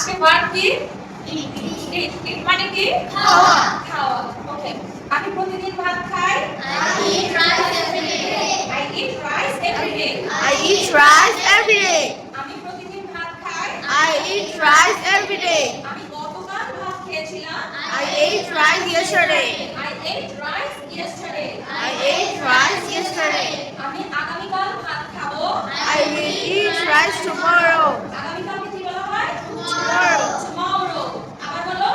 আজকে ভার্ব কি ইট মানে কি খাওয়া। খাওয়া ওকে আমি প্রতিদিন ভাত খাই I eat rice every day. I eat rice every day I eat rice every day. আমি প্রতিদিন ভাত খাই I eat rice every day. আমি গতকাল ভাত খেয়েছিলাম I ate rice yesterday. I ate rice yesterday I ate rice yesterday. আমি আগামীকাল ভাত খাবো I will eat rice tomorrow. আগামীকালকে কি বলা হয় Tomorrow. টুমরো আবার বলো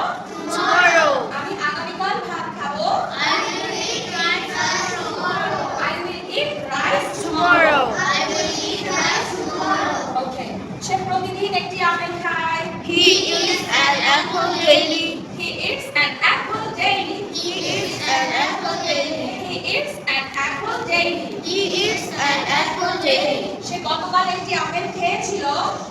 Tomorrow. আমি আগামীকাল ভাত খাবো I will eat rice tomorrow. I will eat rice Tomorrow. I will eat rice tomorrow. ওকে সে প্রতিদিন একটি আপেল খায় He eats an apple daily. He eats an Apple daily He eats an apple daily. He eats an Apple daily He eats an apple daily. সে গতকাল একটি apple খেয়েছিল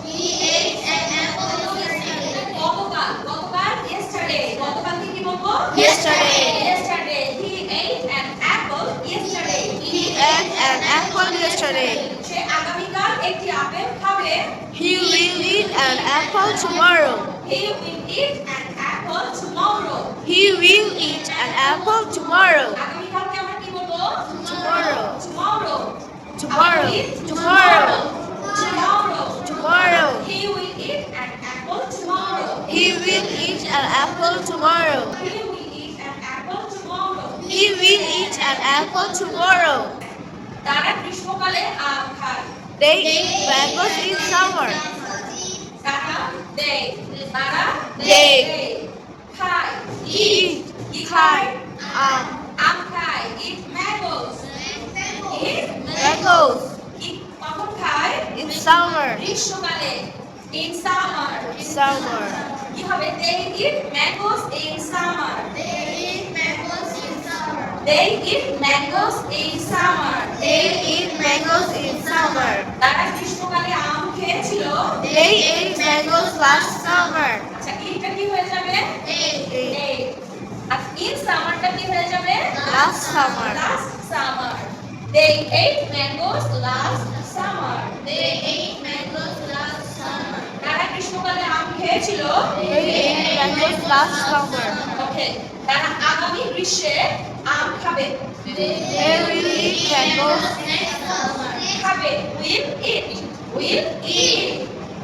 He ate an apple yesterday. গতকাল yesterday গতকালকে কি বলবো Yesterday. yesterday he ate an apple yesterday He ate an apple yesterday. সে আগামীকাল একটি apple খাবে He will eat an apple tomorrow. he will eat an apple tomorrow He will eat an apple tomorrow. আগামীকালকে আমরা কি বলবো Tomorrow. tomorrow Tomorrow. Tomorrow. tomorrow Tomorrow. he will eat an apple tomorrow He will eat an apple tomorrow. he will eat an apple tomorrow He will eat an apple tomorrow. তারা গ্রীষ্মকালে আম খায় They eat mangoes in summer. তারা তারা They খায় eat কি খায় um, আম খায় eat mangoes eat mangoes কি কখন খায় in summer. গ্রীষ্মকালে in summer Summer. কি হবে they eat mangoes in summer They eat mangoes in summer. they eat mangoes in summer They eat mangoes in summer. তারা গ্রীষ্মকালে আম খেয়েছিল They ate mangoes last summer. আচ্ছা এইটা কি হয়ে যাবে Ate এই আর in summerটা কি হয়ে যাবে last summer. last summer they ate mangoes last summer They ate mangoes last summer. তারা গ্রীষ্মকালে আম খেয়েছিল They ate mangoes last summer. ওকে তারা আগামী গ্রীষ্মে আম খাবে They will eat mangoes next summer. খাবে will eat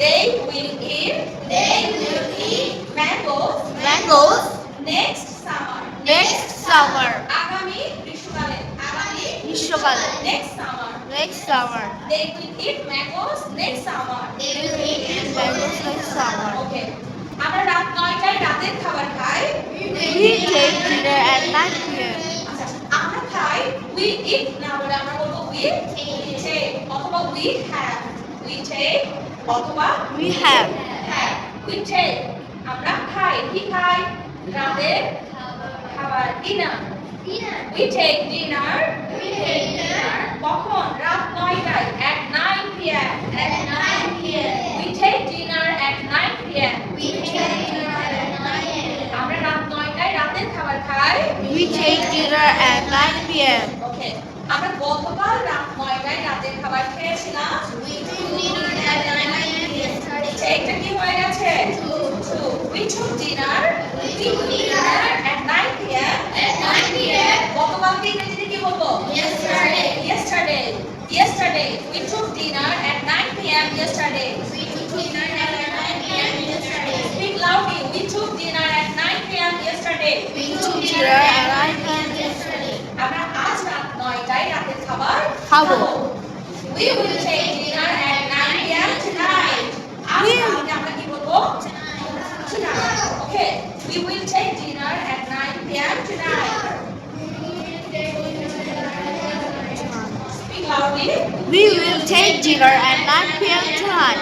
they will eat They will eat mangoes mangoes next summer next summer. আগামী গ্রীষ্মকালে গ্রীষ্মকালে next summer next summer. they will eat mangoes next summer They will eat mangoes next summer. ওকে আমরা রাত 9টায় রাতের খাবার খাই We take dinner at 9 p.m. আচ্ছা আমরা খাই we eat না বলে আমরা বলবো we take অথবা we have we take অথবা We have have we take আমরা খাই কি খাই রাতের খাবার ডিনার we take dinner কখন রাত 9টায় at 9 p.m. we take dinner at 9 p.m. আমরা রাত 9টায় রাতের খাবার খাই We take dinner at 9 p.m. ওকে আমরা গতকাল রাত 9টায় রাতের খাবার খেয়েছিলাম আচ্ছা, এটা কি হয়ে গেছে we took dinner at 9 p.m. গতকালকে ইংরেজিতে কি বলবো yesterday we took dinner at 9 p.m. yesterday speak loudly we took dinner at 9 p.m. yesterday We took dinner at 9 p.m. yesterday. আমরা আজ রাত 9টায় রাতের খাবার খাবো। we will take dinner at 9 p.m. tonight আজ রাতে আমরা কি বলবো tonight okay we will take dinner at 9 p.m. tonight speak loudly We will take dinner at 9 p.m. tonight.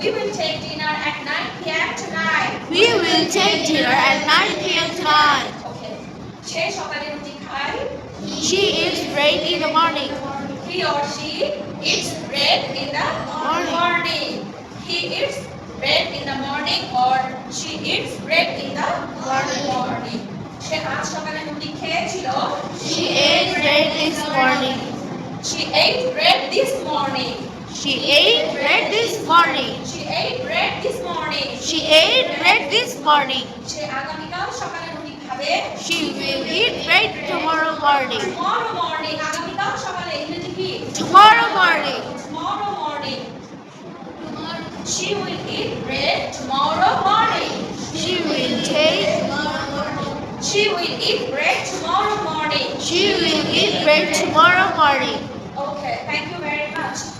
we will take dinner at 9 p.m. tonight We will take dinner at 9 p.m. tonight. okay সে সকালে রুটি খায় She eats bread in the morning. he or she eats bread in the morning he eats bread in the morning or she eats bread in the morning সে আজ সকালে রুটি খেয়েছিল She ate bread this morning. she ate bread this morning She ate bread this morning. she ate bread this morning She ate bread this morning. সে আগামীকাল সকালে রুটি খাবে। She will eat bread tomorrow morning. Tomorrow morning, আগামীকাল সকালে ইংরেজি কি? Tomorrow morning. Tomorrow morning. She will eat bread tomorrow morning. She will take. She will eat bread tomorrow morning. She will eat bread tomorrow morning. Okay, thank you very much.